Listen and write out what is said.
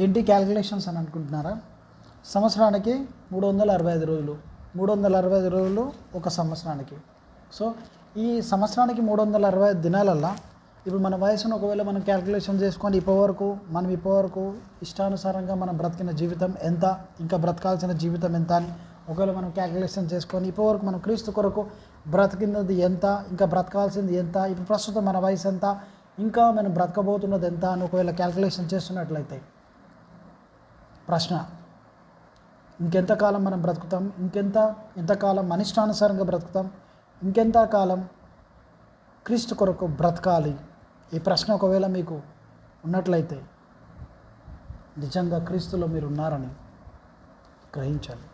ఏంటి క్యాలిక్యులేషన్స్ అని అనుకుంటున్నారా? సంవత్సరానికి 365 రోజులు, 365 రోజులు ఒక సంవత్సరానికి. సో ఈ సంవత్సరానికి 365 దినాలల్లా ఇప్పుడు మన వయసును ఒకవేళ మనం క్యాలిక్యులేషన్ చేసుకొని ఇప్పటివరకు ఇష్టానుసారంగా మనం బ్రతికిన జీవితం ఎంత, ఇంకా బ్రతకాల్సిన జీవితం ఎంత అని ఒకవేళ మనం క్యాలిక్యులేషన్ చేసుకొని ఇప్పటివరకు మనం క్రీస్తు కొరకు బ్రతికినది ఎంత, ఇంకా బ్రతకాల్సింది ఎంత, ఇప్పుడు ప్రస్తుతం మన వయసు ఎంత, ఇంకా మనం బ్రతకబోతున్నది ఎంత అని ఒకవేళ క్యాలిక్యులేషన్ చేస్తున్నట్లయితే ప్రశ్న, ఇంకెంతకాలం మనం బ్రతుకుతాం, ఎంతకాలం మనిష్టానుసారంగా బ్రతుకుతాం, ఇంకెంతకాలం క్రీస్తు కొరకు బ్రతకాలి? ఈ ప్రశ్న ఒకవేళ మీకు ఉన్నట్లయితే నిజంగా క్రీస్తులో మీరు ఉన్నారని గ్రహించాలి.